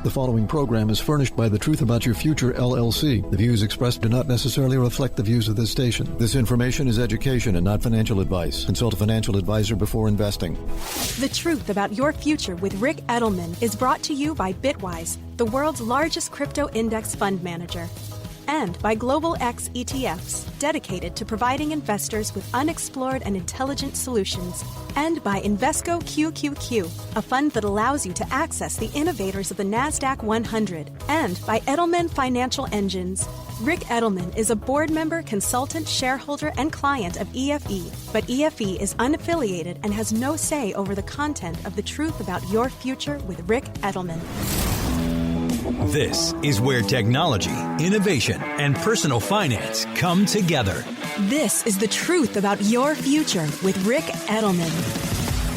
The following program is furnished by The Truth About Your Future, LLC. The views expressed do not necessarily reflect the views of this station. This information is education and not financial advice. Consult a financial advisor before investing. The Truth About Your Future with Rick Edelman is brought to you by Bitwise, the world's largest crypto index fund manager, and by Global X ETFs, dedicated to providing investors with unexplored and intelligent solutions, and by Invesco QQQ, a fund that allows you to access the innovators of the NASDAQ 100, and by Edelman Financial Engines. Rick Edelman is a board member, consultant, shareholder, and client of EFE, but EFE is unaffiliated and has no say over the content of The Truth About Your Future with Rick Edelman. This is where technology, innovation, and personal finance come together. This is The Truth About Your Future with Rick Edelman.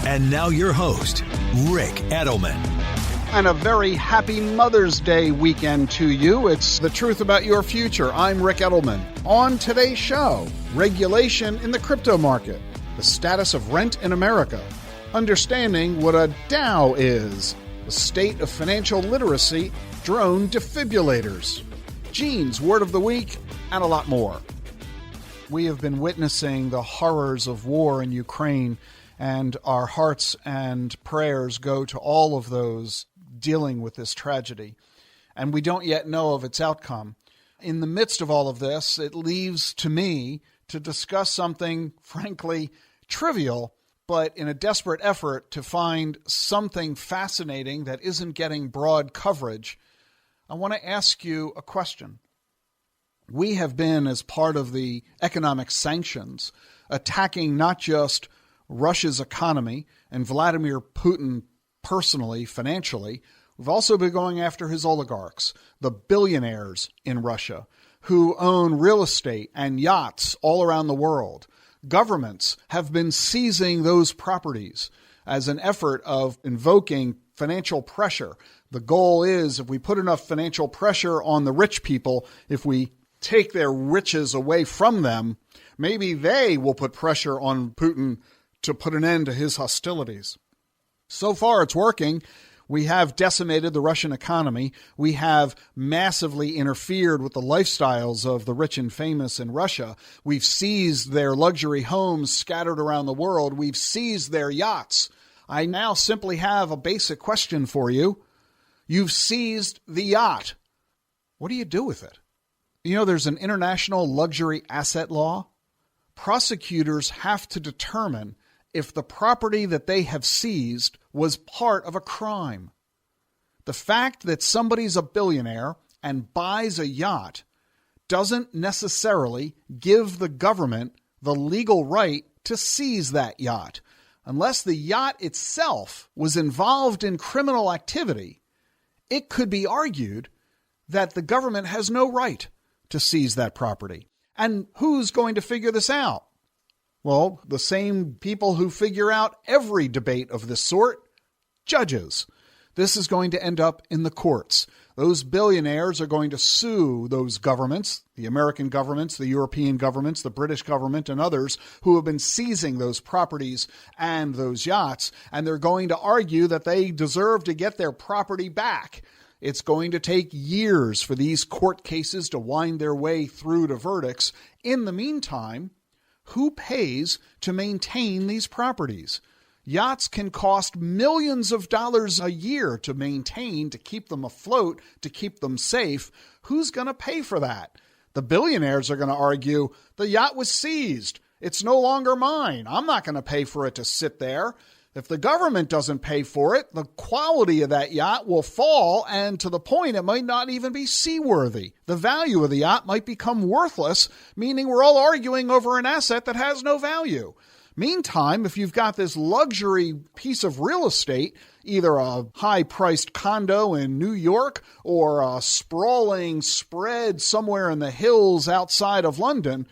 And now your host, Rick Edelman. And a very happy Mother's Day weekend to you. It's The Truth About Your Future. I'm Rick Edelman. On today's show, regulation in the crypto market, the status of rent in America, understanding what a DAO is, the state of financial literacy, drone defibrillators, Gene's Word of the Week, and a lot more. We have been witnessing the horrors of war in Ukraine, and our hearts and prayers go to all of those dealing with this tragedy. And we don't yet know of its outcome. In the midst of all of this, it leaves to me to discuss something, frankly, trivial, but in a desperate effort to find something fascinating that isn't getting broad coverage. I want to ask you a question. We have been, as part of the economic sanctions, attacking not just Russia's economy and Vladimir Putin personally, financially. We've also been going after his oligarchs, the billionaires in Russia, who own real estate and yachts all around the world. Governments have been seizing those properties as an effort of invoking financial pressure. The goal is, if we put enough financial pressure on the rich people, if we take their riches away from them, maybe they will put pressure on Putin to put an end to his hostilities. So far, it's working. We have decimated the Russian economy. We have massively interfered with the lifestyles of the rich and famous in Russia. We've seized their luxury homes scattered around the world. We've seized their yachts. I now simply have a basic question for you. You've seized the yacht. What do you do with it? You know, there's an international luxury asset law. Prosecutors have to determine if the property that they have seized was part of a crime. The fact that somebody's a billionaire and buys a yacht doesn't necessarily give the government the legal right to seize that yacht. Unless the yacht itself was involved in criminal activity, it could be argued that the government has no right to seize that property. And who's going to figure this out? Well, the same people who figure out every debate of this sort, judges. This is going to end up in the courts. Those billionaires are going to sue those governments, the American governments, the European governments, the British government, and others who have been seizing those properties and those yachts, and they're going to argue that they deserve to get their property back. It's going to take years for these court cases to wind their way through to verdicts. In the meantime, who pays to maintain these properties? Yachts can cost millions of dollars a year to maintain, to keep them afloat, to keep them safe. Who's going to pay for that? The billionaires are going to argue, the yacht was seized. It's no longer mine. I'm not going to pay for it to sit there. If the government doesn't pay for it, the quality of that yacht will fall, and to the point it might not even be seaworthy. The value of the yacht might become worthless, meaning we're all arguing over an asset that has no value. Meantime, if you've got this luxury piece of real estate, either a high-priced condo in New York or a sprawling spread somewhere in the hills outside of London,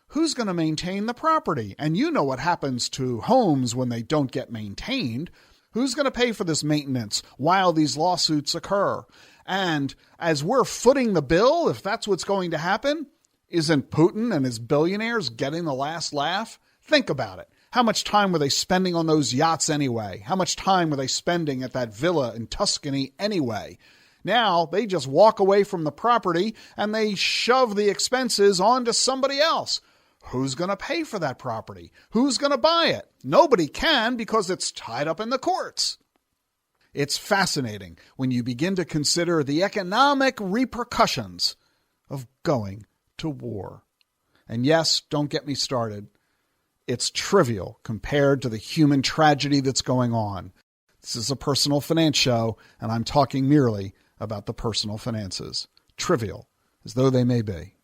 who's going to maintain the property? And you know what happens to homes when they don't get maintained. Who's going to pay for this maintenance while these lawsuits occur? And as we're footing the bill, if that's what's going to happen, isn't Putin and his billionaires getting the last laugh? Think about it. How much time were they spending on those yachts anyway? How much time were they spending at that villa in Tuscany anyway? Now they just walk away from the property and they shove the expenses onto somebody else. Who's going to pay for that property? Who's going to buy it? Nobody can because it's tied up in the courts. It's fascinating when you begin to consider the economic repercussions of going to war. And yes, don't get me started. It's trivial compared to the human tragedy that's going on. This is a personal finance show, and I'm talking merely about the personal finances. Trivial, as though they may be.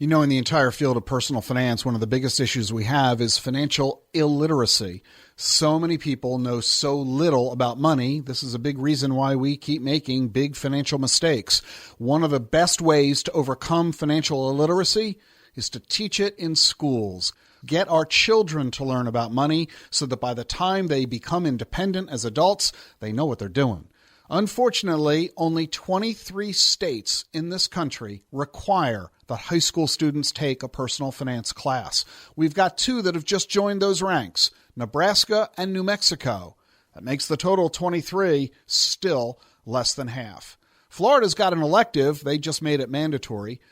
You know, in the entire field of personal finance, one of the biggest issues we have is financial illiteracy. So many people know so little about money. This is a big reason why we keep making big financial mistakes. One of the best ways to overcome financial illiteracy is to teach it in schools. Get our children to learn about money so that by the time they become independent as adults, they know what they're doing. Unfortunately, only 23 states in this country require that high school students take a personal finance class. We've got 2 that have just joined those ranks, Nebraska and New Mexico. That makes the total 23, still less than half. Florida's got an elective. They just made it mandatory.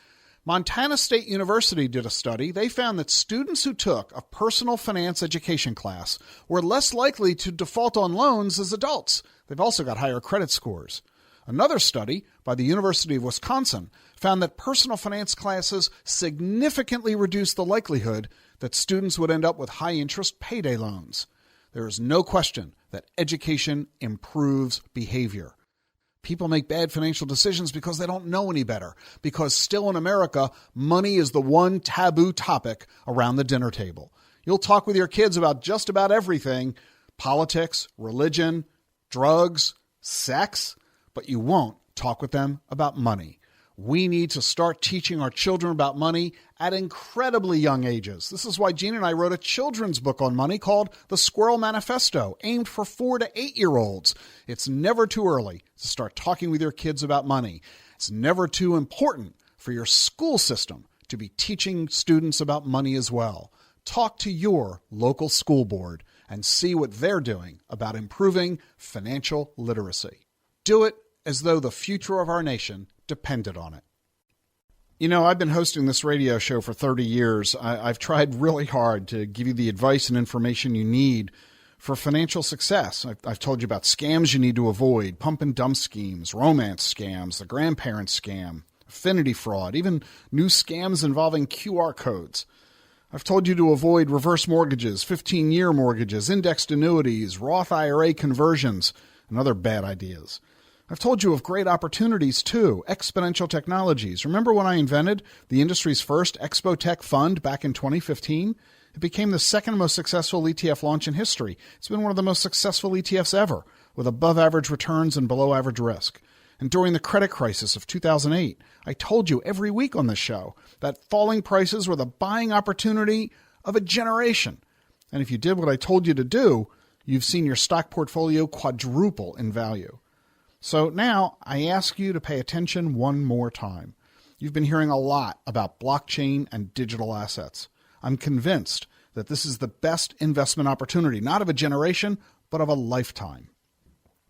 Montana State University did a study. They found that students who took a personal finance education class were less likely to default on loans as adults. They've also got higher credit scores. Another study by the University of Wisconsin found that personal finance classes significantly reduced the likelihood that students would end up with high-interest payday loans. There is no question that education improves behavior. People make bad financial decisions because they don't know any better, because still in America, money is the one taboo topic around the dinner table. You'll talk with your kids about just about everything, politics, religion, drugs, sex, but you won't talk with them about money. We need to start teaching our children about money at incredibly young ages. This is why Gene and I wrote a children's book on money called The Squirrel Manifesto, aimed for 4 to 8-year-olds. It's never too early to start talking with your kids about money. It's never too important for your school system to be teaching students about money as well. Talk to your local school board and see what they're doing about improving financial literacy. Do it as though the future of our nation depended on it. You know, I've been hosting this radio show for 30 years. I've tried really hard to give you the advice and information you need for financial success. I've told you about scams you need to avoid, pump and dump schemes, romance scams, the grandparent scam, affinity fraud, even new scams involving QR codes. I've told you to avoid reverse mortgages, 15-year mortgages, indexed annuities, Roth IRA conversions, and other bad ideas. I've told you of great opportunities, too, exponential technologies. Remember when I invented the industry's first Expo Tech fund back in 2015? It became the second most successful ETF launch in history. It's been one of the most successful ETFs ever, with above-average returns and below-average risk. And during the credit crisis of 2008, I told you every week on this show that falling prices were the buying opportunity of a generation. And if you did what I told you to do, you've seen your stock portfolio quadruple in value. So now I ask you to pay attention one more time. You've been hearing a lot about blockchain and digital assets. I'm convinced that this is the best investment opportunity, not of a generation, but of a lifetime.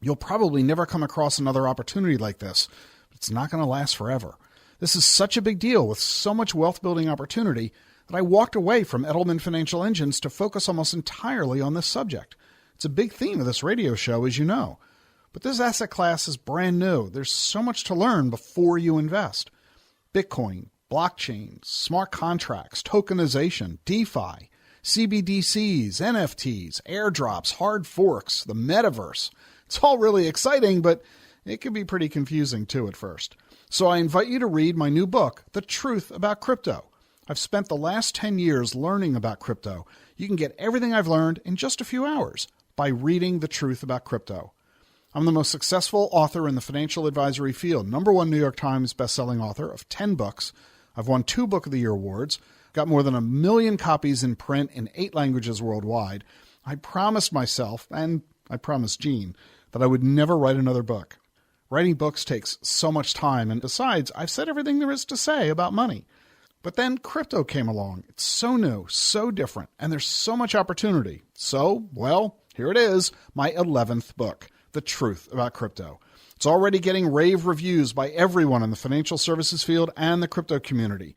You'll probably never come across another opportunity like this, but it's not going to last forever. This is such a big deal with so much wealth-building opportunity that I walked away from Edelman Financial Engines to focus almost entirely on this subject. It's a big theme of this radio show, as you know. But this asset class is brand new. There's so much to learn before you invest. Bitcoin, blockchain, smart contracts, tokenization, DeFi, CBDCs, NFTs, airdrops, hard forks, the metaverse. It's all really exciting, but it can be pretty confusing too at first. So I invite you to read my new book, The Truth About Crypto. I've spent the last 10 years learning about crypto. You can get everything I've learned in just a few hours by reading The Truth About Crypto. I'm the most successful author in the financial advisory field, #1 New York Times bestselling author of 10 books. I've won 2 Book of the Year awards, got more than 1 million copies in print in 8 languages worldwide. I promised myself, and I promised Gene, that I would never write another book. Writing books takes so much time, and besides, I've said everything there is to say about money. But then crypto came along. It's so new, so different, and there's so much opportunity. So, well, here it is, my 11th book. The Truth About Crypto. It's already getting rave reviews by everyone in the financial services field and the crypto community.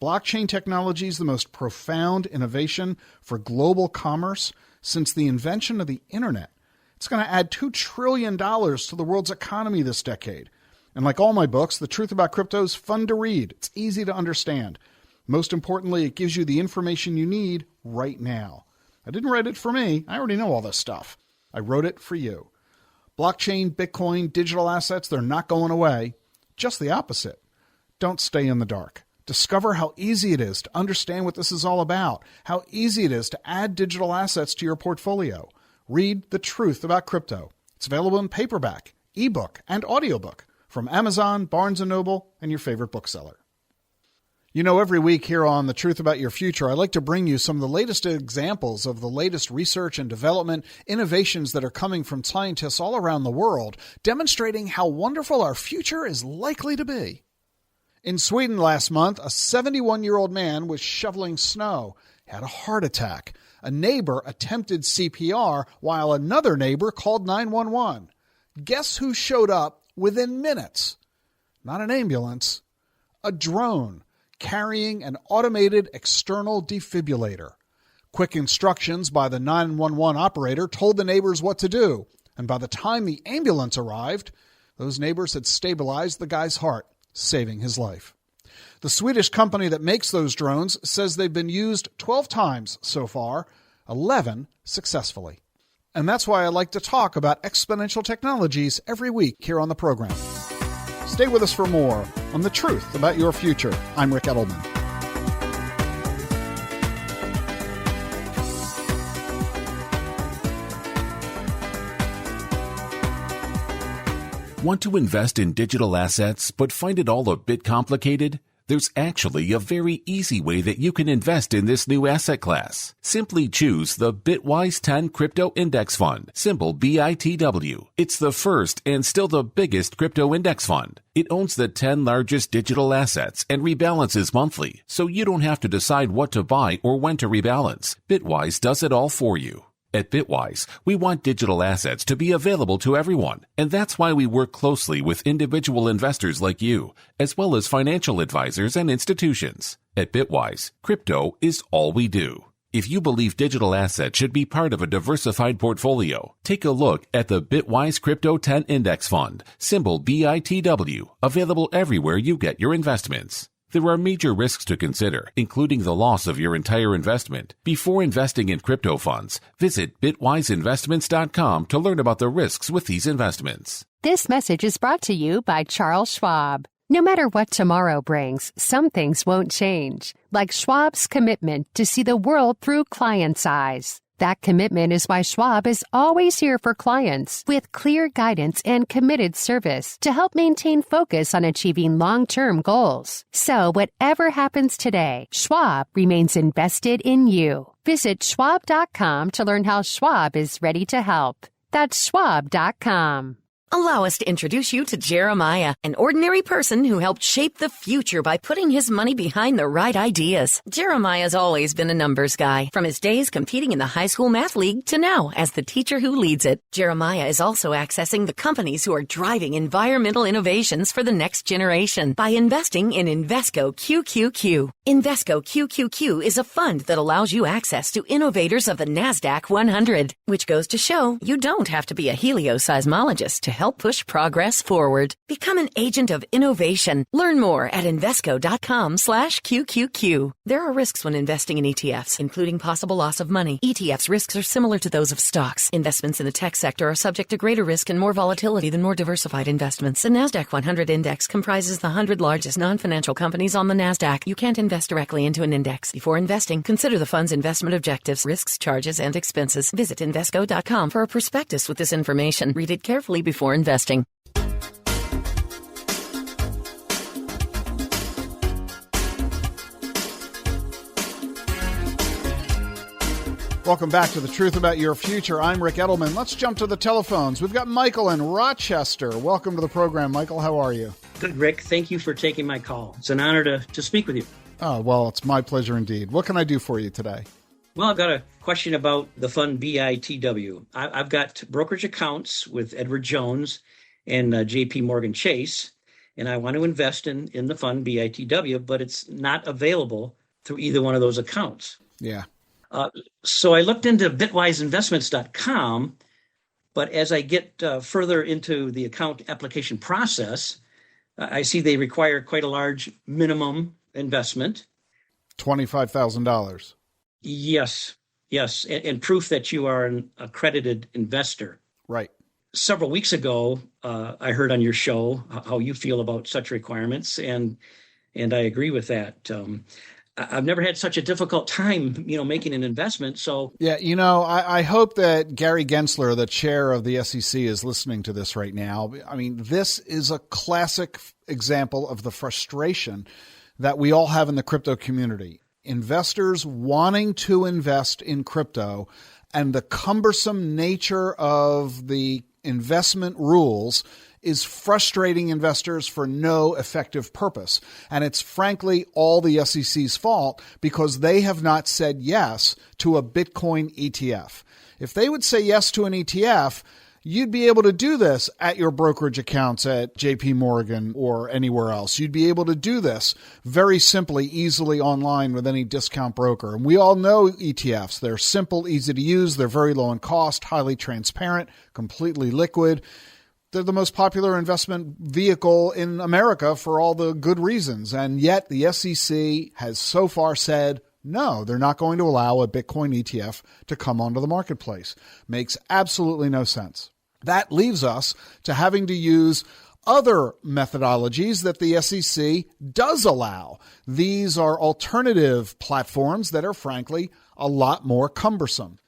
Blockchain technology is the most profound innovation for global commerce since the invention of the internet. It's going to add $2 trillion to the world's economy this decade. And like all my books, The Truth About Crypto is fun to read. It's easy to understand. Most importantly, it gives you the information you need right now. I didn't write it for me. I already know all this stuff. I wrote it for you. Blockchain, Bitcoin, digital assets, they're not going away. Just the opposite. Don't stay in the dark. Discover how easy it is to understand what this is all about, how easy it is to add digital assets to your portfolio. Read The Truth About Crypto. It's available in paperback, ebook, and audiobook from Amazon, Barnes & Noble, and your favorite bookseller. You know, every week here on The Truth About Your Future, I like to bring you some of the latest examples of the latest research and development innovations that are coming from scientists all around the world, demonstrating how wonderful our future is likely to be. In Sweden last month, a 71-year-old man was shoveling snow, had a heart attack. A neighbor attempted CPR while another neighbor called 911. Guess who showed up within minutes? Not an ambulance, a drone carrying an automated external defibrillator. Quick instructions by the 911 operator told the neighbors what to do, and by the time the ambulance arrived, those neighbors had stabilized the guy's heart, saving his life. The Swedish company that makes those drones says they've been used 12 times so far, 11 successfully. And that's why I like to talk about exponential technologies every week here on the program. Stay with us for more on The Truth About Your Future. I'm Rick Edelman. Want to invest in digital assets but find it all a bit complicated? There's actually a very easy way that you can invest in this new asset class. Simply choose the Bitwise 10 Crypto Index Fund, symbol BITW. It's the first and still the biggest crypto index fund. It owns the 10 largest digital assets and rebalances monthly, so you don't have to decide what to buy or when to rebalance. Bitwise does it all for you. At Bitwise, we want digital assets to be available to everyone, and that's why we work closely with individual investors like you, as well as financial advisors and institutions. At Bitwise, crypto is all we do. If you believe digital assets should be part of a diversified portfolio, take a look at the Bitwise Crypto 10 Index Fund, symbol BITW, available everywhere you get your investments. There are major risks to consider, including the loss of your entire investment. Before investing in crypto funds, visit bitwiseinvestments.com to learn about the risks with these investments. This message is brought to you by Charles Schwab. No matter what tomorrow brings, some things won't change, like Schwab's commitment to see the world through clients' eyes. That commitment is why Schwab is always here for clients with clear guidance and committed service to help maintain focus on achieving long-term goals. So whatever happens today, Schwab remains invested in you. Visit schwab.com to learn how Schwab is ready to help. That's schwab.com. Allow us to introduce you to Jeremiah, an ordinary person who helped shape the future by putting his money behind the right ideas. Jeremiah's always been a numbers guy, from his days competing in the high school math league to now as the teacher who leads it. Jeremiah is also accessing the companies who are driving environmental innovations for the next generation by investing in Invesco QQQ. Invesco QQQ is a fund that allows you access to innovators of the NASDAQ 100, which goes to show you don't have to be a helioseismologist to help push progress forward. Become an agent of innovation. Learn more at Invesco.com/QQQ. There are risks when investing in ETFs, including possible loss of money. ETFs risks are similar to those of stocks. Investments in the tech sector are subject to greater risk and more volatility than more diversified investments. The NASDAQ 100 index comprises the 100 largest non-financial companies on the NASDAQ. You can't invest directly into an index. Before investing, consider the fund's investment objectives, risks, charges, and expenses. Visit Invesco.com for a prospectus with this information. Read it carefully before investing. Welcome back to The Truth About Your Future. I'm Rick Edelman. Let's jump to the telephones. We've got Michael in Rochester. Welcome to the program, Michael. How are you? Good, Rick. Thank you for taking my call. It's an honor to speak with you. Oh, well, it's my pleasure indeed. What can I do for you today? Well, I've got a question about the fund BITW. I've got brokerage accounts with Edward Jones, and JP Morgan Chase, and I want to invest in the fund BITW, but it's not available through either one of those accounts. Yeah. So I looked into bitwiseinvestments.com, but as I get further into the account application process, I see they require quite a large minimum investment. $25,000. Yes, and proof that you are an accredited investor. Right. Several weeks ago, I heard on your show how you feel about such requirements, and I agree with that. I've never had such a difficult time, making an investment. So yeah, I hope that Gary Gensler, the chair of the SEC, is listening to this right now. I mean, this is a classic example of the frustration that we all have in the crypto community. Investors wanting to invest in crypto and the cumbersome nature of the investment rules is frustrating investors for no effective purpose. And it's frankly all the SEC's fault because they have not said yes to a Bitcoin ETF. If they would say yes to an ETF, you'd be able to do this at your brokerage accounts at JP Morgan or anywhere else. You'd be able to do this very simply, easily online with any discount broker. And we all know ETFs. They're simple, easy to use. They're very low in cost, highly transparent, completely liquid. They're the most popular investment vehicle in America for all the good reasons. And yet the SEC has so far said, no, they're not going to allow a Bitcoin ETF to come onto the marketplace. Makes absolutely no sense. That leaves us to having to use other methodologies that the SEC does allow. These are alternative platforms that are frankly a lot more cumbersome.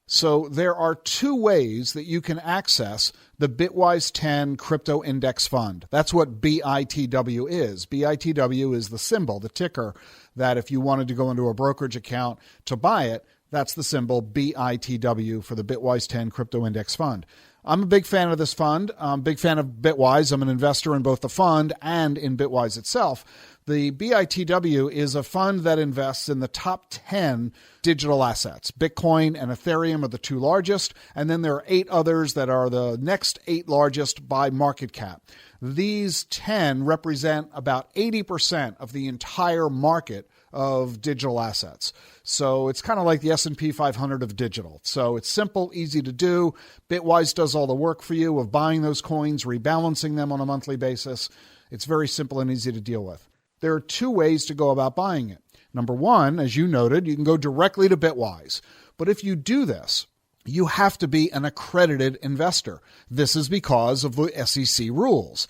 So there are two ways that you can access the Bitwise 10 Crypto Index Fund. That's what BITW is. BITW is the symbol, the ticker, that if you wanted to go into a brokerage account to buy it, that's the symbol BITW for the Bitwise 10 Crypto Index Fund. I'm a big fan of this fund. I'm a big fan of Bitwise. I'm an investor in both the fund and in Bitwise itself. The BITW is a fund that invests in the top 10 digital assets. Bitcoin and Ethereum are the two largest, and then there are 8 others that are the next 8 largest by market cap. These 10 represent about 80% of the entire market of digital assets. So it's kind of like the S&P 500 of digital. So it's simple, easy to do. Bitwise does all the work for you of buying those coins, rebalancing them on a monthly basis. It's very simple and easy to deal with. There are 2 ways to go about buying it. Number 1, as you noted, you can go directly to Bitwise. But if you do this, you have to be an accredited investor. This is because of the SEC rules.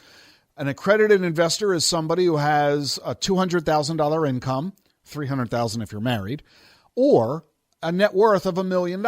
An accredited investor is somebody who has a $200,000 income, $300,000 if you're married, or a net worth of $1 million,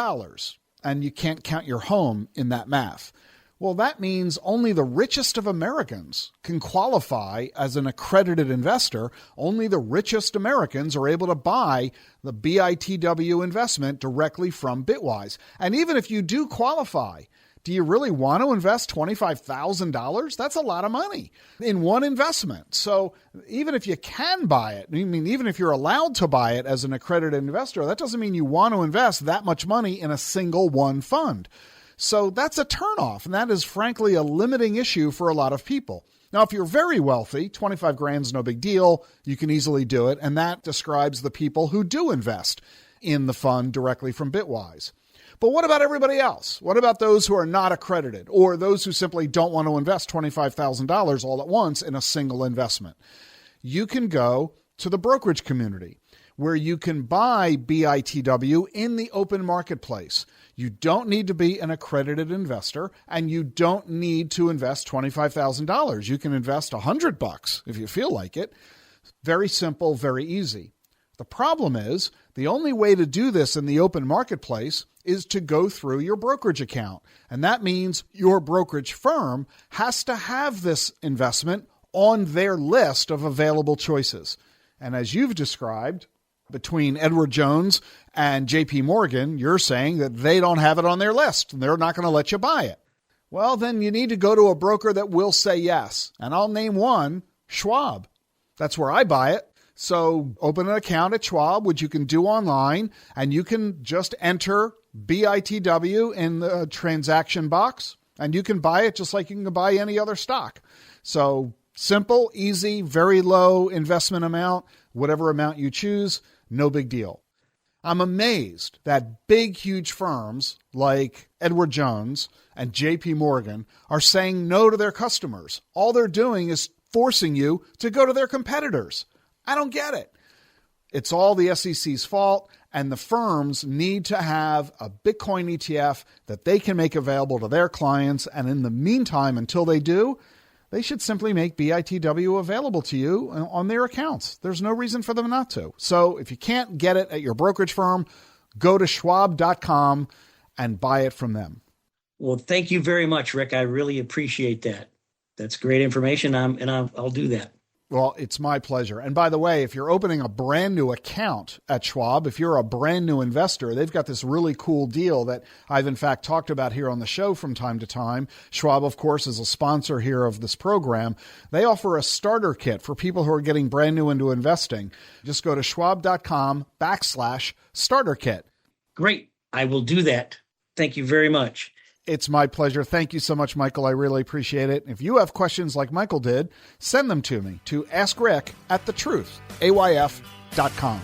and you can't count your home in that math. Well, that means only the richest of Americans can qualify as an accredited investor. Only the richest Americans are able to buy the BITW investment directly from Bitwise. And even if you do qualify, do you really want to invest $25,000? That's a lot of money in one investment. So even if you can buy it, even if you're allowed to buy it as an accredited investor, that doesn't mean you want to invest that much money in a single one fund. So that's a turnoff, and that is frankly a limiting issue for a lot of people. Now, if you're very wealthy, 25 grand is no big deal. You can easily do it, and that describes the people who do invest in the fund directly from Bitwise. But what about everybody else? What about those who are not accredited or those who simply don't want to invest $25,000 all at once in a single investment? You can go to the brokerage community where you can buy BITW in the open marketplace. You don't need to be an accredited investor, and you don't need to invest $25,000. You can invest $100 if you feel like it. Very simple, very easy. The problem is the only way to do this in the open marketplace is to go through your brokerage account. And that means your brokerage firm has to have this investment on their list of available choices. And as you've described, between Edward Jones and JP Morgan, you're saying that they don't have it on their list and they're not going to let you buy it. Well, then you need to go to a broker that will say yes. And I'll name one, Schwab. That's where I buy it. So open an account at Schwab, which you can do online, and you can just enter BITW in the transaction box. And you can buy it just like you can buy any other stock. So simple, easy, very low investment amount, whatever amount you choose, no big deal. I'm amazed that big, huge firms like Edward Jones and JP Morgan are saying no to their customers. All they're doing is forcing you to go to their competitors. I don't get it. It's all the SEC's fault, and the firms need to have a Bitcoin ETF that they can make available to their clients. And in the meantime, until they do, they should simply make BITW available to you on their accounts. There's no reason for them not to. So if you can't get it at your brokerage firm, go to schwab.com and buy it from them. Well, thank you very much, Rick. I really appreciate that. That's great information, I'll do that. Well, it's my pleasure. And by the way, if you're opening a brand new account at Schwab, if you're a brand new investor, they've got this really cool deal that I've in fact talked about here on the show from time to time. Schwab, of course, is a sponsor here of this program. They offer a starter kit for people who are getting brand new into investing. Just go to schwab.com/starter kit. Great. I will do that. Thank you very much. It's my pleasure. Thank you so much, Michael. I really appreciate it. If you have questions like Michael did, send them to me to askrick@thetruthayf.com.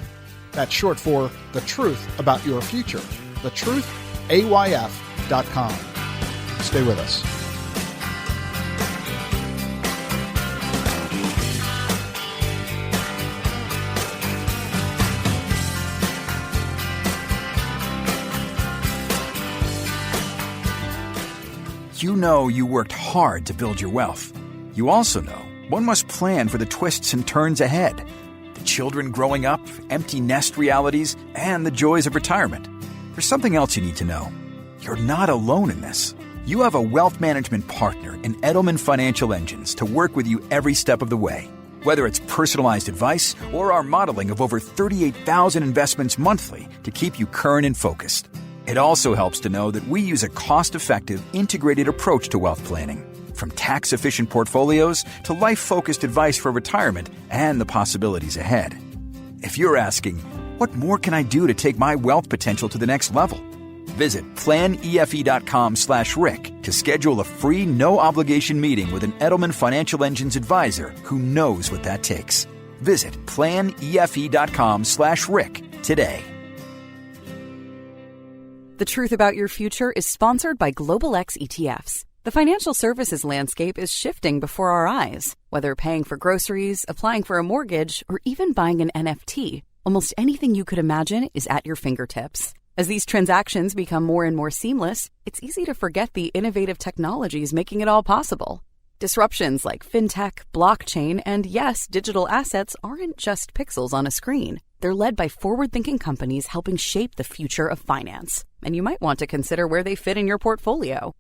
That's short for The Truth About Your Future. thetruthayf.com. Stay with us. You know you worked hard to build your wealth. You also know one must plan for the twists and turns ahead. The children growing up, empty nest realities, and the joys of retirement. There's something else you need to know. You're not alone in this. You have a wealth management partner in Edelman Financial Engines to work with you every step of the way. Whether it's personalized advice or our modeling of over 38,000 investments monthly to keep you current and focused. It also helps to know that we use a cost-effective, integrated approach to wealth planning, from tax-efficient portfolios to life-focused advice for retirement and the possibilities ahead. If you're asking, what more can I do to take my wealth potential to the next level? Visit planefe.com/Rick to schedule a free, no-obligation meeting with an Edelman Financial Engines advisor who knows what that takes. Visit planefe.com/Rick today. The Truth About Your Future is sponsored by Global X ETFs. The financial services landscape is shifting before our eyes. Whether paying for groceries, applying for a mortgage, or even buying an NFT, almost anything you could imagine is at your fingertips. As these transactions become more and more seamless, it's easy to forget the innovative technologies making it all possible. Disruptions like fintech, blockchain, and yes, digital assets aren't just pixels on a screen. They're led by forward-thinking companies helping shape the future of finance. And you might want to consider where they fit in your portfolio.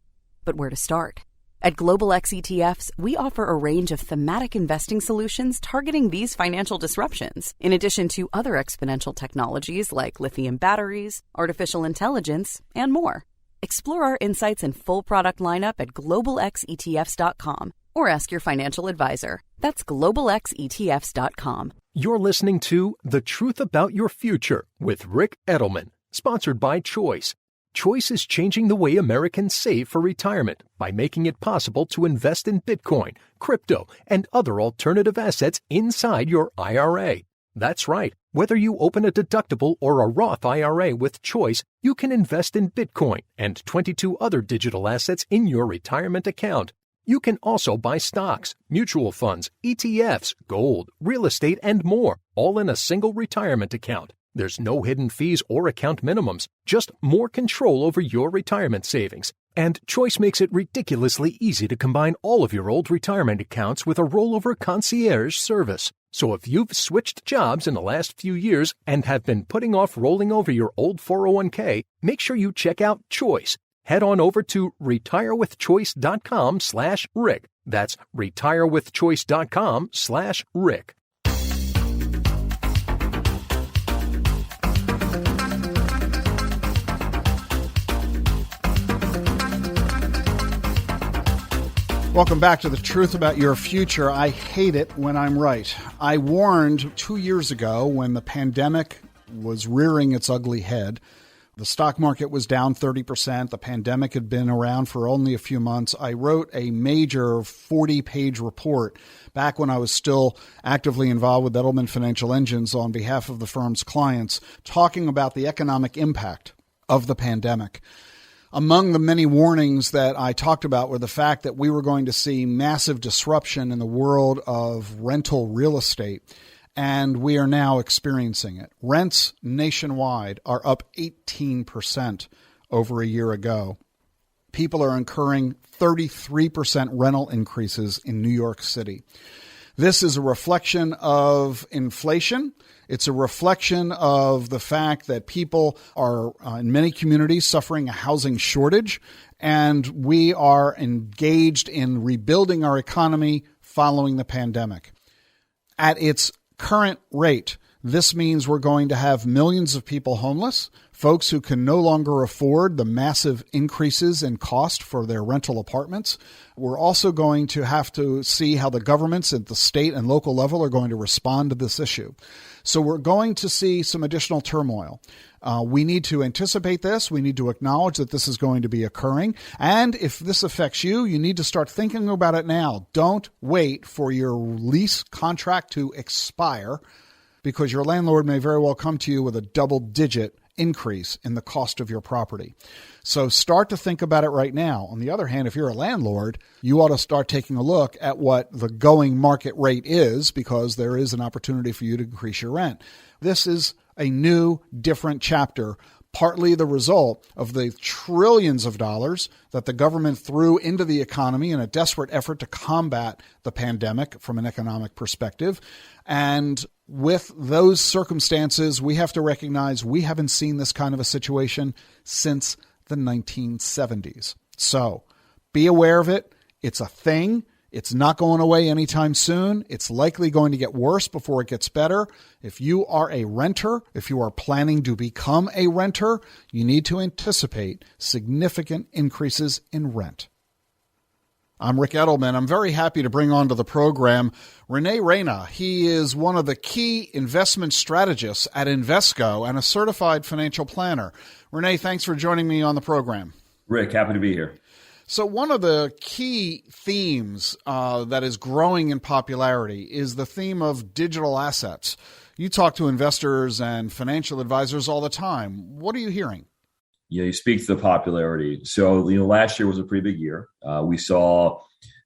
But where to start? At Global X ETFs, we offer a range of thematic investing solutions targeting these financial disruptions, in addition to other exponential technologies like lithium batteries, artificial intelligence, and more. Explore our insights and full product lineup at globalxetfs.com or ask your financial advisor. That's globalxetfs.com. You're listening to The Truth About Your Future with Rick Edelman, sponsored by Choice. Choice is changing the way Americans save for retirement by making it possible to invest in Bitcoin, crypto, and other alternative assets inside your IRA. That's right. Whether you open a deductible or a Roth IRA with Choice, you can invest in Bitcoin and 22 other digital assets in your retirement account. You can also buy stocks, mutual funds, ETFs, gold, real estate, and more, all in a single retirement account. There's no hidden fees or account minimums, just more control over your retirement savings. And Choice makes it ridiculously easy to combine all of your old retirement accounts with a rollover concierge service. So if you've switched jobs in the last few years and have been putting off rolling over your old 401k, make sure you check out Choice. Head on over to retirewithchoice.com/Rick. That's retirewithchoice.com/Rick. Welcome back to The Truth About Your Future. I hate it when I'm right. I warned 2 years ago when the pandemic was rearing its ugly head The stock market was down 30%. The pandemic had been around for only a few months. I wrote a major 40-page report back when I was still actively involved with Edelman Financial Engines on behalf of the firm's clients, talking about the economic impact of the pandemic. Among the many warnings that I talked about were the fact that we were going to see massive disruption in the world of rental real estate. And we are now experiencing it. Rents nationwide are up 18% over a year ago. People are incurring 33% rental increases in New York City. This is a reflection of inflation. It's a reflection of the fact that people are, in many communities, suffering a housing shortage, and we are engaged in rebuilding our economy following the pandemic. At its current rate, this means we're going to have millions of people homeless, folks who can no longer afford the massive increases in cost for their rental apartments. We're also going to have to see how the governments at the state and local level are going to respond to this issue. So we're going to see some additional turmoil. We need to anticipate this. We need to acknowledge that this is going to be occurring. And if this affects you, you need to start thinking about it now. Don't wait for your lease contract to expire, because your landlord may very well come to you with a double-digit increase in the cost of your property. So start to think about it right now. On the other hand, if you're a landlord, you ought to start taking a look at what the going market rate is, because there is an opportunity for you to increase your rent. This is a new, different chapter, partly the result of the trillions of dollars that the government threw into the economy in a desperate effort to combat the pandemic from an economic perspective. And with those circumstances, we have to recognize we haven't seen this kind of a situation since the 1970s. So be aware of it. It's a thing. It's not going away anytime soon. It's likely going to get worse before it gets better. If you are a renter, if you are planning to become a renter, you need to anticipate significant increases in rent. I'm Rick Edelman. I'm very happy to bring onto the program Reyna. He is one of the key investment strategists at Invesco and a certified financial planner. Rene, thanks for joining me on the program. Rick, happy to be here. So one of the key themes that is growing in popularity is the theme of digital assets. You talk to investors and financial advisors all the time. What are you hearing? Yeah, you speak to the popularity. So, last year was a pretty big year. We saw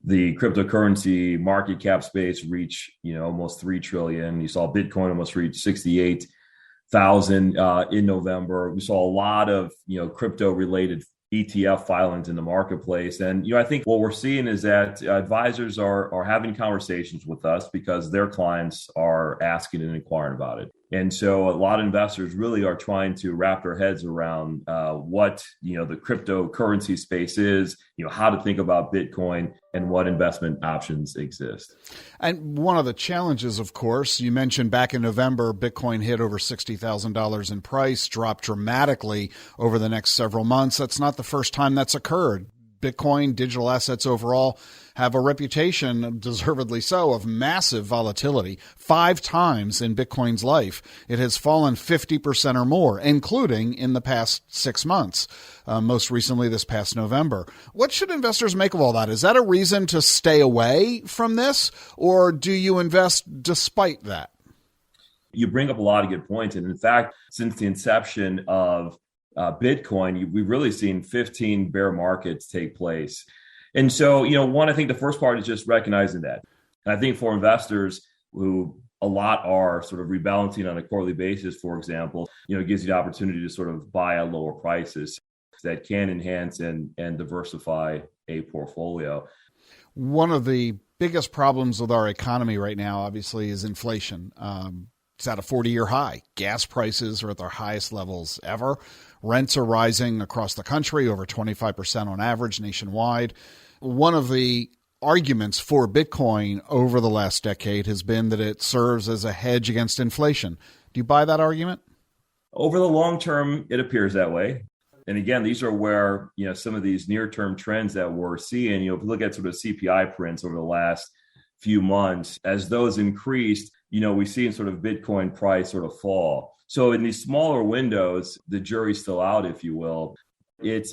the cryptocurrency market cap space reach, almost $3 trillion. You saw Bitcoin almost reach 68,000 in November. We saw a lot of, crypto related ETF filings in the marketplace. And, I think what we're seeing is that advisors are having conversations with us because their clients are asking and inquiring about it. And so a lot of investors really are trying to wrap their heads around what, the cryptocurrency space is, how to think about Bitcoin and what investment options exist. And one of the challenges, of course, you mentioned back in November, Bitcoin hit over $60,000 in price, dropped dramatically over the next several months. That's not the first time that's occurred. Bitcoin, digital assets overall, have a reputation, deservedly so, of massive volatility. 5 times in Bitcoin's life, it has fallen 50% or more, including in the past 6 months, most recently this past November. What should investors make of all that? Is that a reason to stay away from this, or do you invest despite that? You bring up a lot of good points. And in fact, since the inception of Bitcoin, we've really seen 15 bear markets take place. And so, I think the first part is just recognizing that. And I think for investors who a lot are sort of rebalancing on a quarterly basis, for example, it gives you the opportunity to sort of buy at lower prices that can enhance and diversify a portfolio. One of the biggest problems with our economy right now, obviously, is inflation. It's at a 40-year high. Gas prices are at their highest levels ever. Rents are rising across the country, over 25% on average nationwide. One of the arguments for Bitcoin over the last decade has been that it serves as a hedge against inflation. Do you buy that argument? Over the long term, it appears that way. And again, these are where, some of these near-term trends that we're seeing, if you look at sort of CPI prints over the last few months, as those increased, we've seen sort of Bitcoin price sort of fall. So in these smaller windows, the jury's still out, if you will. It's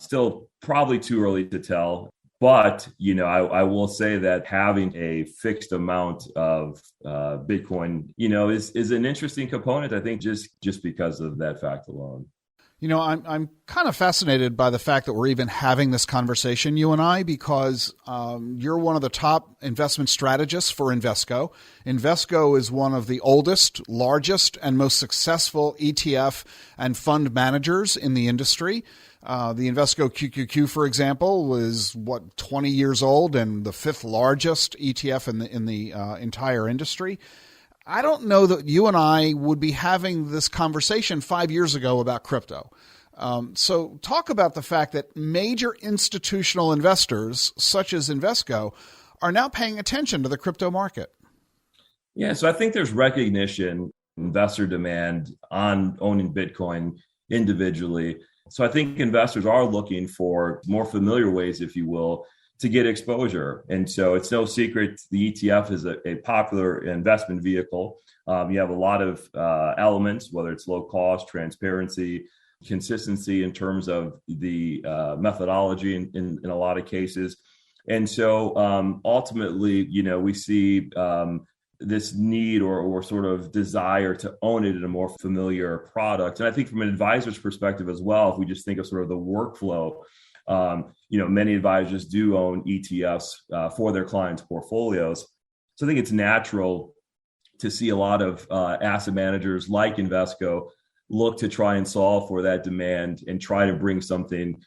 still probably too early to tell. But, I will say that having a fixed amount of Bitcoin, is an interesting component, I think, just because of that fact alone. I'm kind of fascinated by the fact that we're even having this conversation, you and I, because you're one of the top investment strategists for Invesco. Invesco is one of the oldest, largest, and most successful ETF and fund managers in the industry. The Invesco QQQ, for example, was 20 years old and the fifth largest ETF in the entire industry. I don't know that you and I would be having this conversation 5 years ago about crypto. So talk about the fact that major institutional investors, such as Invesco, are now paying attention to the crypto market. Yeah, so I think there's recognition, investor demand on owning Bitcoin individually. So I think investors are looking for more familiar ways, if you will, to get exposure. And so it's no secret the ETF is a popular investment vehicle. You have a lot of elements, whether it's low cost, transparency, consistency in terms of the methodology in a lot of cases. And so ultimately, we see this need or sort of desire to own it in a more familiar product. And I think from an advisor's perspective as well, if we just think of sort of the workflow, many advisors do own ETFs for their clients' portfolios. So I think it's natural to see a lot of asset managers like Invesco look to try and solve for that demand and try to bring something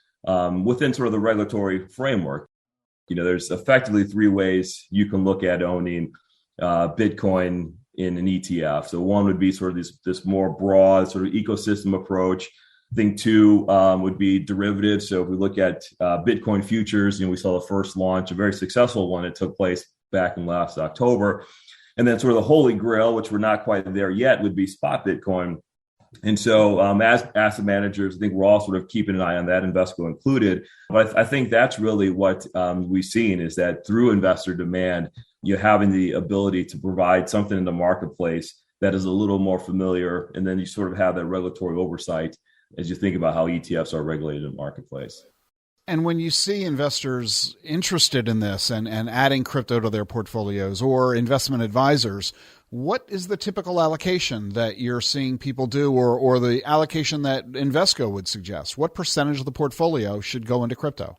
within sort of the regulatory framework. There's effectively three ways you can look at owning Bitcoin in an ETF. So one would be sort of this more broad sort of ecosystem approach. I think two would be derivatives. So if we look at Bitcoin futures, we saw the first launch, a very successful one. It took place back in last October. And then sort of the holy grail, which we're not quite there yet, would be spot Bitcoin. And so as asset managers, I think we're all sort of keeping an eye on that, Invesco included. But I think that's really what we've seen is that through investor demand, you're having the ability to provide something in the marketplace that is a little more familiar. And then you sort of have that regulatory oversight as you think about how ETFs are regulated in the marketplace. And when you see investors interested in this and adding crypto to their portfolios or investment advisors, what is the typical allocation that you're seeing people do or the allocation that Invesco would suggest? What percentage of the portfolio should go into crypto?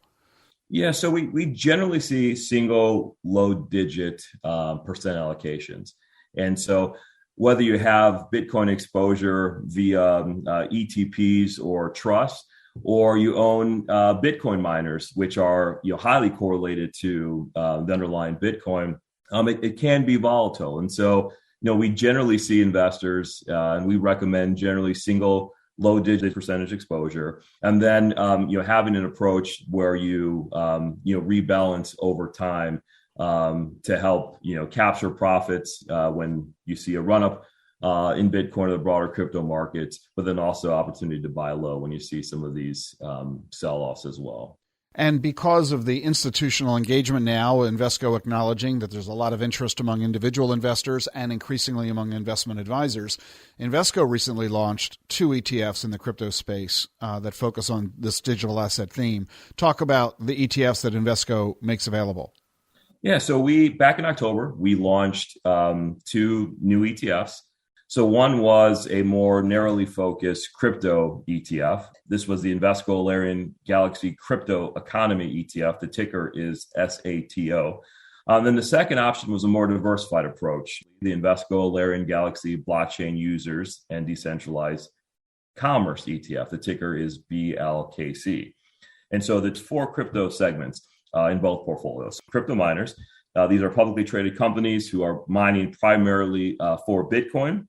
Yeah, so we generally see single low digit percent allocations. And so whether you have Bitcoin exposure via ETPs or trusts, or you own Bitcoin miners, which are highly correlated to the underlying Bitcoin, it can be volatile. And so, we generally see investors, and we recommend generally single low digit percentage exposure, and then having an approach where you rebalance over time to help capture profits when you see a run up in Bitcoin or the broader crypto markets, but then also opportunity to buy low when you see some of these sell-offs as well. And because of the institutional engagement now, Invesco acknowledging that there's a lot of interest among individual investors and increasingly among investment advisors, Invesco recently launched 2 ETFs in the crypto space that focus on this digital asset theme. Talk about the ETFs that Invesco makes available. Yeah, so back in October, we launched 2 new ETFs. So one was a more narrowly focused crypto ETF. This was the Invesco Alerian Galaxy Crypto Economy ETF. The ticker is SATO. Then the second option was a more diversified approach, the Invesco Alerian Galaxy Blockchain Users and Decentralized Commerce ETF. The ticker is BLKC. And so there's 4 crypto segments in both portfolios. Crypto miners, these are publicly traded companies who are mining primarily for Bitcoin.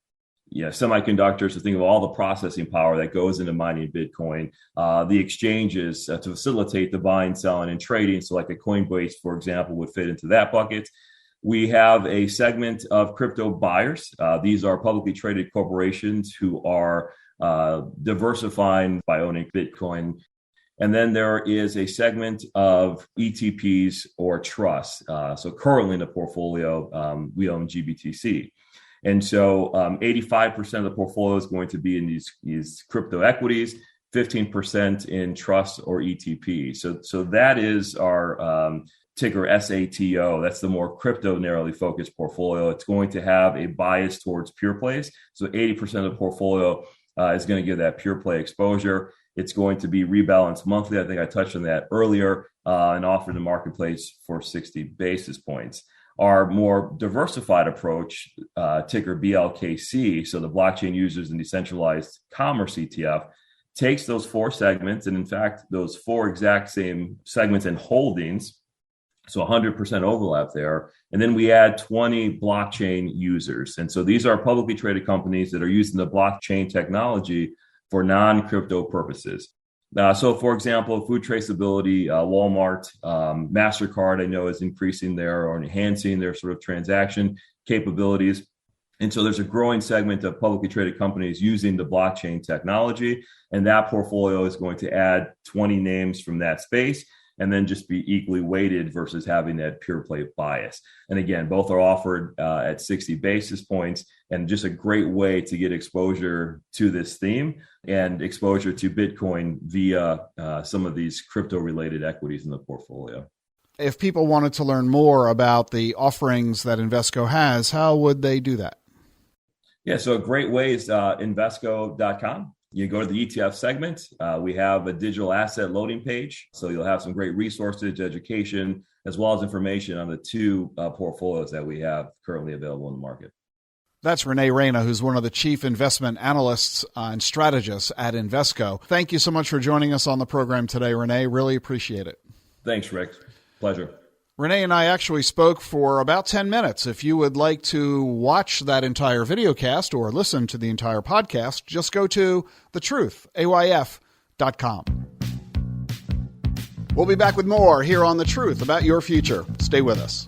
Semiconductors, to think of all the processing power that goes into mining Bitcoin, the exchanges to facilitate the buying, selling, and trading. So like a Coinbase, for example, would fit into that bucket. We have a segment of crypto buyers. These are publicly traded corporations who are diversifying by owning Bitcoin. And then there is a segment of ETPs or trusts. So currently in the portfolio, we own GBTC. And so 85% of the portfolio is going to be in these crypto equities, 15% in trust or ETP. So that is our ticker SATO. That's the more crypto narrowly focused portfolio. It's going to have a bias towards pure plays. So 80% of the portfolio is going to give that pure play exposure. It's going to be rebalanced monthly. I think I touched on that earlier, and offered in the marketplace for 60 basis points. Our more diversified approach, ticker BLKC, so the blockchain users and decentralized commerce ETF, takes those four segments, and in fact, those four exact same segments and holdings, so 100% overlap there. And then we add 20 blockchain users. And so these are publicly traded companies that are using the blockchain technology for non-crypto purposes. So, for example, food traceability, Walmart, MasterCard, I know is increasing or enhancing their sort of transaction capabilities. And so there's a growing segment of publicly traded companies using the blockchain technology. And that portfolio is going to add 20 names from that space, and then just be equally weighted versus having that pure play bias. And again, both are offered at 60 basis points, and just a great way to get exposure to this theme and exposure to Bitcoin via some of these crypto-related equities in the portfolio. If people wanted to learn more about the offerings that Invesco has, how would they do that? Yeah, so a great way is Invesco.com. You go to the ETF segment. We have a digital asset loading page. So you'll have some great resources, education, as well as information on the two portfolios that we have currently available in the market. That's Reyna, who's one of the chief investment analysts and strategists at Invesco. Thank you so much for joining us on the program today, Rene. Really appreciate it. Thanks, Rick. Pleasure. Rene and I actually spoke for about 10 minutes. If you would like to watch that entire video cast or listen to the entire podcast, just go to thetruth.com. We'll be back with more here on The Truth About Your Future. Stay with us.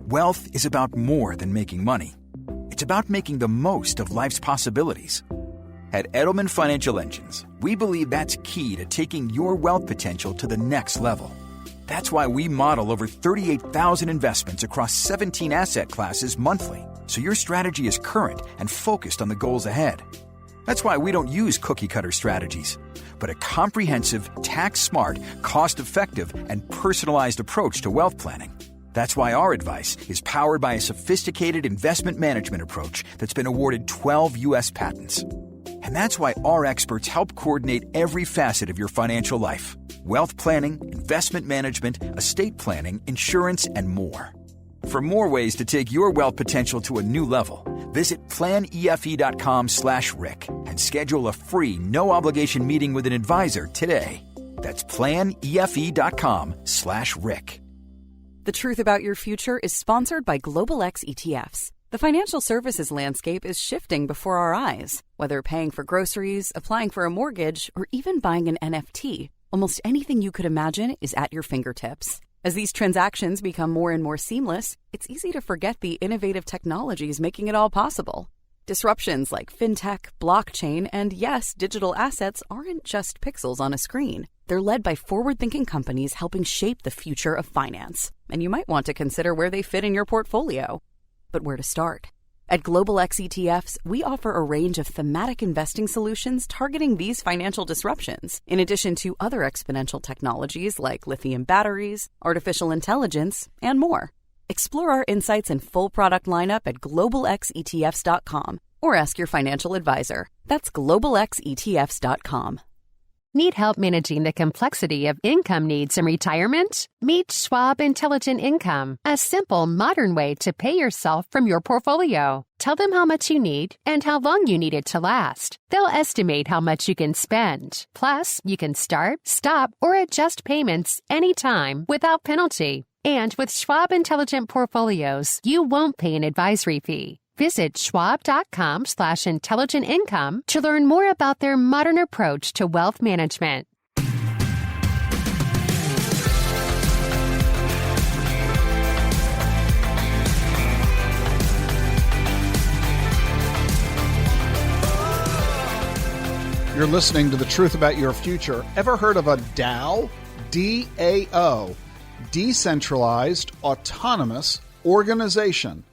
Wealth is about more than making money. It's about making the most of life's possibilities. At Edelman Financial Engines, we believe that's key to taking your wealth potential to the next level. That's why we model over 38,000 investments across 17 asset classes monthly, so your strategy is current and focused on the goals ahead. That's why we don't use cookie-cutter strategies, but a comprehensive, tax-smart, cost-effective, and personalized approach to wealth planning. That's why our advice is powered by a sophisticated investment management approach that's been awarded 12 U.S. patents. And that's why our experts help coordinate every facet of your financial life: wealth planning, investment management, estate planning, insurance, and more. For more ways to take your wealth potential to a new level, visit planefe.com/Rick and schedule a free, no-obligation meeting with an advisor today. That's planefe.com/Rick. The Truth About Your Future is sponsored by Global X ETFs. The financial services landscape is shifting before our eyes. Whether paying for groceries, applying for a mortgage, or even buying an NFT, almost anything you could imagine is at your fingertips. As these transactions become more and more seamless, it's easy to forget the innovative technologies making it all possible. Disruptions like fintech, blockchain, and yes, digital assets aren't just pixels on a screen. They're led by forward-thinking companies helping shape the future of finance. And you might want to consider where they fit in your portfolio. But where to start? At Global X ETFs, we offer a range of thematic investing solutions targeting these financial disruptions, in addition to other exponential technologies like lithium batteries, artificial intelligence, and more. Explore our insights and full product lineup at globalxetfs.com or ask your financial advisor. That's globalxetfs.com. Need help managing the complexity of income needs in retirement? Meet Schwab Intelligent Income, a simple, modern way to pay yourself from your portfolio. Tell them how much you need and how long you need it to last. They'll estimate how much you can spend. Plus, you can start, stop, or adjust payments anytime without penalty. And with Schwab Intelligent Portfolios, you won't pay an advisory fee. Visit schwab.com/intelligent income to learn more about their modern approach to wealth management. You're listening to The Truth About Your Future. Ever heard of a DAO? D-A-O. Decentralized Autonomous Organization.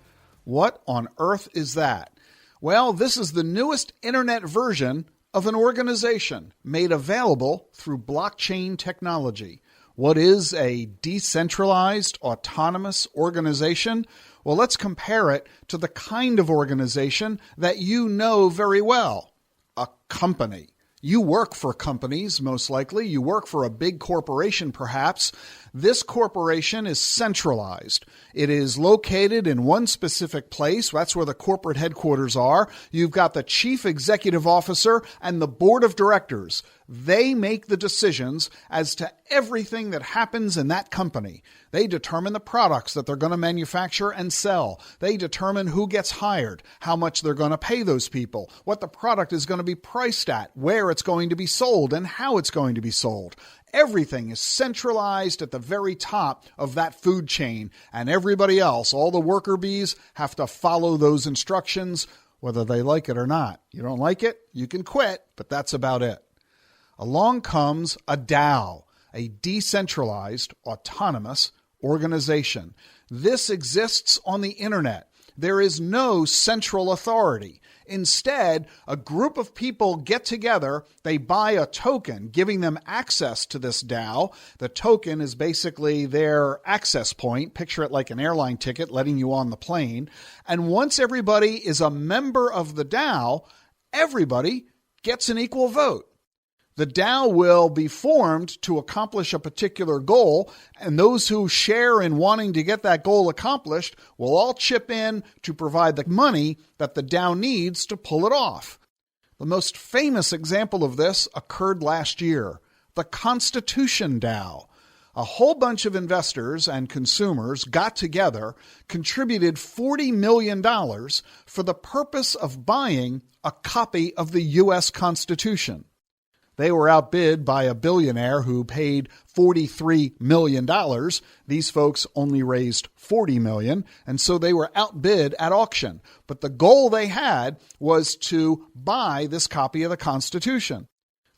What on earth is that? Well, this is the newest internet version of an organization made available through blockchain technology. What is a decentralized autonomous organization? Well, let's compare it to the kind of organization that you know very well, a company. You work for companies, most likely. You work for a big corporation, perhaps. This corporation is centralized. It is located in one specific place. That's where the corporate headquarters are. You've got the chief executive officer and the board of directors. They make the decisions as to everything that happens in that company. They determine the products that they're going to manufacture and sell. They determine who gets hired, how much they're going to pay those people, what the product is going to be priced at, where it's going to be sold, and how it's going to be sold. Everything is centralized at the very top of that food chain, and everybody else, all the worker bees, have to follow those instructions, whether they like it or not. You don't like it, you can quit, but that's about it. Along comes a DAO, a decentralized autonomous organization. This exists on the internet. There is no central authority. Instead, a group of people get together, they buy a token, giving them access to this DAO. The token is basically their access point. Picture it like an airline ticket letting you on the plane. And once everybody is a member of the DAO, everybody gets an equal vote. The DAO will be formed to accomplish a particular goal, and those who share in wanting to get that goal accomplished will all chip in to provide the money that the DAO needs to pull it off. The most famous example of this occurred last year, the Constitution DAO. A whole bunch of investors and consumers got together, contributed $40 million for the purpose of buying a copy of the U.S. Constitution. They were outbid by a billionaire who paid $43 million. These folks only raised $40 million, and so they were outbid at auction. But the goal they had was to buy this copy of the Constitution.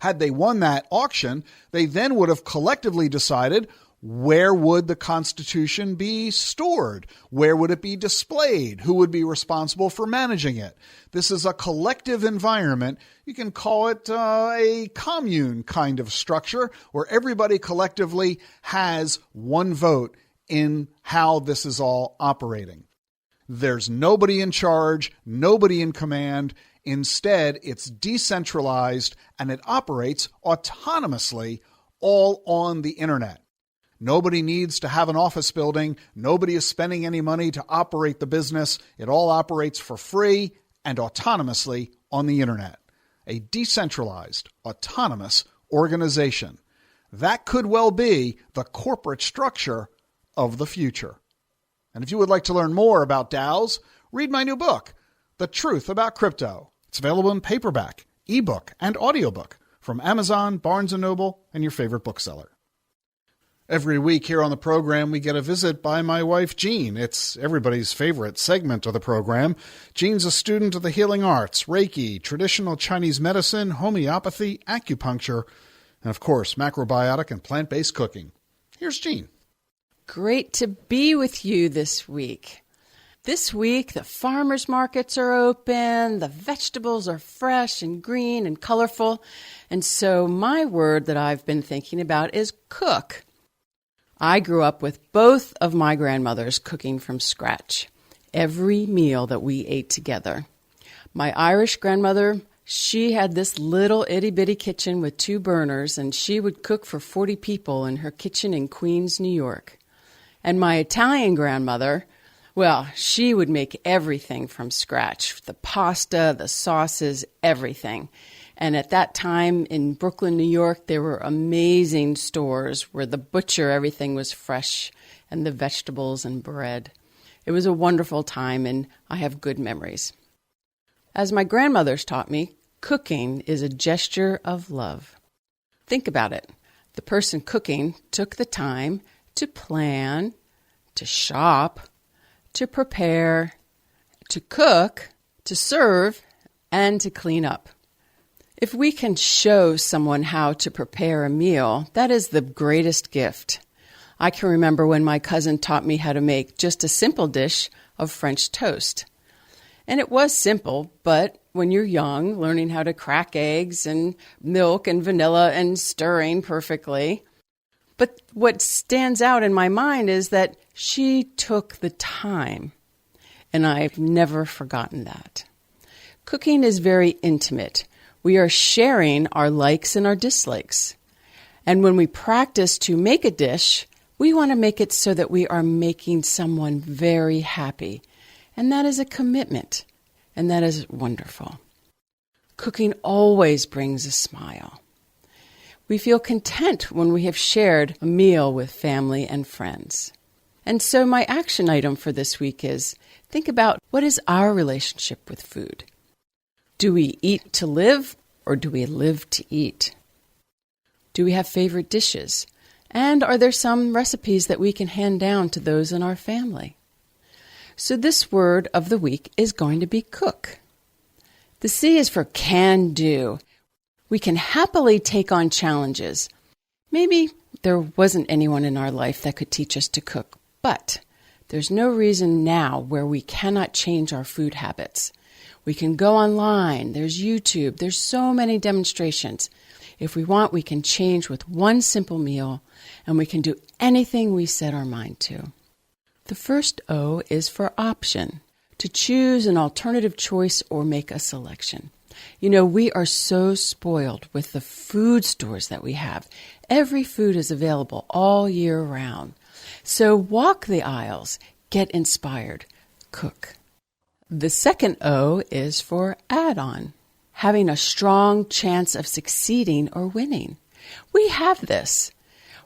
Had they won that auction, they then would have collectively decided where would the Constitution be stored? Where would it be displayed? Who would be responsible for managing it? This is a collective environment. You can call it a commune kind of structure where everybody collectively has one vote in how this is all operating. There's nobody in charge, nobody in command. Instead, it's decentralized and it operates autonomously all on the internet. Nobody needs to have an office building. Nobody is spending any money to operate the business. It all operates for free and autonomously on the internet. A decentralized, autonomous organization. That could well be the corporate structure of the future. And if you would like to learn more about DAOs, read my new book, The Truth About Crypto. It's available in paperback, ebook, and audiobook from Amazon, Barnes & Noble, and your favorite bookseller. Every week here on the program, we get a visit by my wife, Jean. It's everybody's favorite segment of the program. Jean's a student of the healing arts, Reiki, traditional Chinese medicine, homeopathy, acupuncture, and of course, macrobiotic and plant-based cooking. Here's Jean. Great to be with you this week. This week, the farmers markets are open, the vegetables are fresh and green and colorful, and so my word that I've been thinking about is cook. I grew up with both of my grandmothers cooking from scratch, every meal that we ate together. My Irish grandmother, she had this little itty-bitty kitchen with 2 burners, and she would cook for 40 people in her kitchen in Queens, New York. And my Italian grandmother, well, she would make everything from scratch, the pasta, the sauces, everything. And at that time in Brooklyn, New York, there were amazing stores where the butcher, everything was fresh, and the vegetables and bread. It was a wonderful time, and I have good memories. As my grandmothers taught me, cooking is a gesture of love. Think about it. The person cooking took the time to plan, to shop, to prepare, to cook, to serve, and to clean up. If we can show someone how to prepare a meal, that is the greatest gift. I can remember when my cousin taught me how to make just a simple dish of French toast. And it was simple, but when you're young, learning how to crack eggs and milk and vanilla and stirring perfectly. But what stands out in my mind is that she took the time, and I've never forgotten that. Cooking is very intimate. We are sharing our likes and our dislikes. And when we practice to make a dish, we want to make it so that we are making someone very happy. And that is a commitment. And that is wonderful. Cooking always brings a smile. We feel content when we have shared a meal with family and friends. And so my action item for this week is think about what is our relationship with food. Do we eat to live, or do we live to eat? Do we have favorite dishes? And are there some recipes that we can hand down to those in our family? So this word of the week is going to be cook. The C is for can do. We can happily take on challenges. Maybe there wasn't anyone in our life that could teach us to cook, but there's no reason now where we cannot change our food habits. We can go online, there's YouTube, there's so many demonstrations. If we want, we can change with one simple meal, and we can do anything we set our mind to. The first O is for option, to choose an alternative choice or make a selection. You know, we are so spoiled with the food stores that we have. Every food is available all year round. So walk the aisles, get inspired, cook. The second O is for add-on, having a strong chance of succeeding or winning. We have this.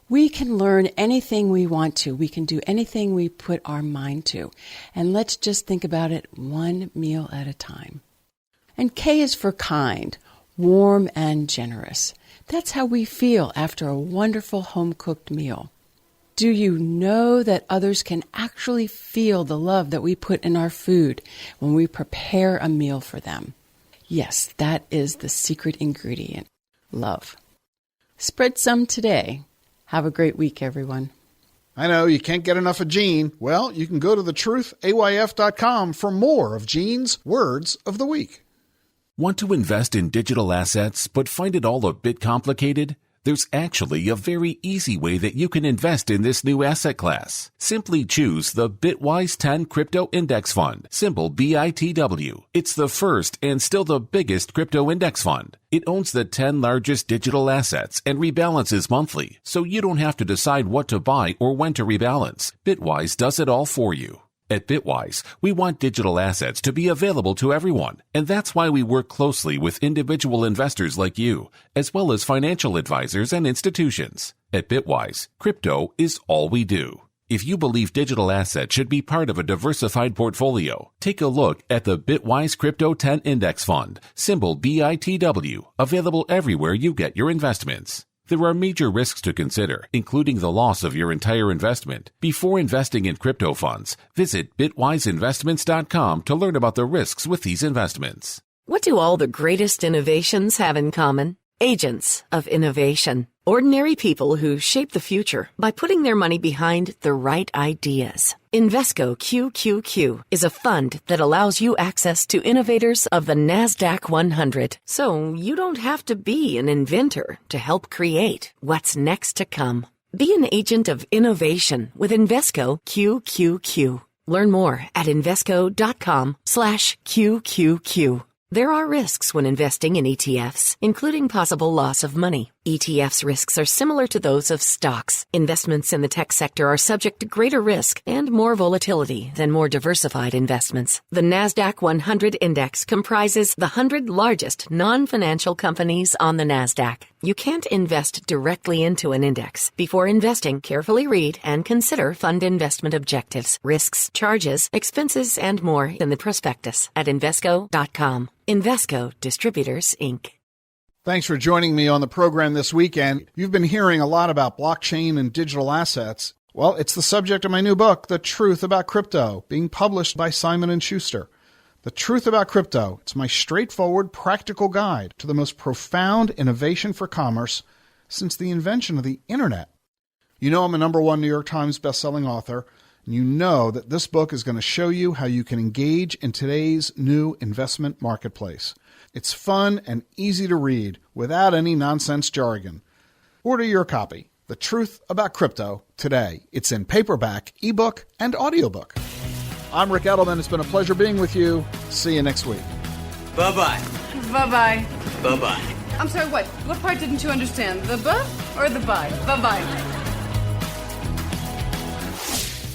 We can learn anything we want to. We can do anything we put our mind to. And let's just think about it one meal at a time. And K is for kind, warm and generous. That's how we feel after a wonderful home-cooked meal. Do you know that others can actually feel the love that we put in our food when we prepare a meal for them? Yes, that is the secret ingredient, love. Spread some today. Have a great week, everyone. I know you can't get enough of Gene. Well, you can go to thetruthayf.com for more of Gene's Words of the Week. Want to invest in digital assets but find it all a bit complicated? There's actually a very easy way that you can invest in this new asset class. Simply choose the Bitwise 10 Crypto Index Fund, symbol BITW. It's the first and still the biggest crypto index fund. It owns the 10 largest digital assets and rebalances monthly, so you don't have to decide what to buy or when to rebalance. Bitwise does it all for you. At Bitwise, we want digital assets to be available to everyone, and that's why we work closely with individual investors like you, as well as financial advisors and institutions. At Bitwise, crypto is all we do. If you believe digital assets should be part of a diversified portfolio, take a look at the Bitwise Crypto 10 Index Fund, symbol BITW, available everywhere you get your investments. There are major risks to consider, including the loss of your entire investment. Before investing in crypto funds, visit bitwiseinvestments.com to learn about the risks with these investments. What do all the greatest innovations have in common? Agents of innovation. Ordinary people who shape the future by putting their money behind the right ideas. Invesco QQQ is a fund that allows you access to innovators of the NASDAQ 100. So you don't have to be an inventor to help create what's next to come. Be an agent of innovation with Invesco QQQ. Learn more at Invesco.com/QQQ. There are risks when investing in ETFs, including possible loss of money. ETFs' risks are similar to those of stocks. Investments in the tech sector are subject to greater risk and more volatility than more diversified investments. The NASDAQ 100 Index comprises the 100 largest non-financial companies on the NASDAQ. You can't invest directly into an index. Before investing, carefully read and consider fund investment objectives, risks, charges, expenses, and more in the prospectus at Invesco.com. Invesco Distributors, Inc. Thanks for joining me on the program this weekend. You've been hearing a lot about blockchain and digital assets. Well, it's the subject of my new book, The Truth About Crypto, being published by Simon & Schuster. The Truth About Crypto. It's my straightforward, practical guide to the most profound innovation for commerce since the invention of the internet. You know I'm a #1 New York Times bestselling author, and you know that this book is going to show you how you can engage in today's new investment marketplace. It's fun and easy to read without any nonsense jargon. Order your copy, The Truth About Crypto, today. It's in paperback, ebook, and audiobook. I'm Rick Edelman. It's been a pleasure being with you. See you next week. Bye-bye. Bye-bye. Bye-bye. I'm sorry, what? What part didn't you understand? The buh or the bye? Bye-bye.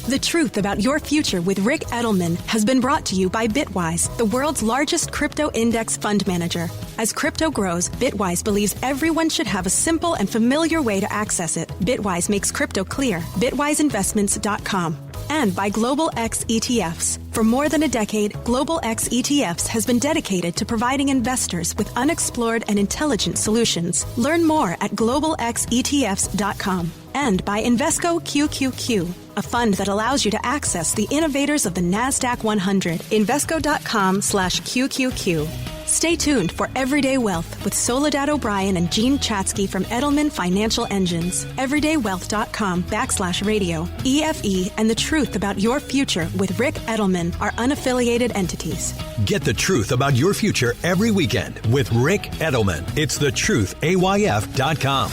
The Truth About Your Future with Rick Edelman has been brought to you by Bitwise, the world's largest crypto index fund manager. As crypto grows, Bitwise believes everyone should have a simple and familiar way to access it. Bitwise makes crypto clear. BitwiseInvestments.com. And by Global X ETFs. For more than a decade, Global X ETFs has been dedicated to providing investors with unexplored and intelligent solutions. Learn more at globalxetfs.com. And by Invesco QQQ, a fund that allows you to access the innovators of the NASDAQ 100. Invesco.com/QQQ. Stay tuned for Everyday Wealth with Soledad O'Brien and Gene Chatsky from Edelman Financial Engines. Everydaywealth.com/radio. EFE and The Truth About Your Future with Rick Edelman are unaffiliated entities. Get the truth about your future every weekend with Rick Edelman. It's thetruthayf.com.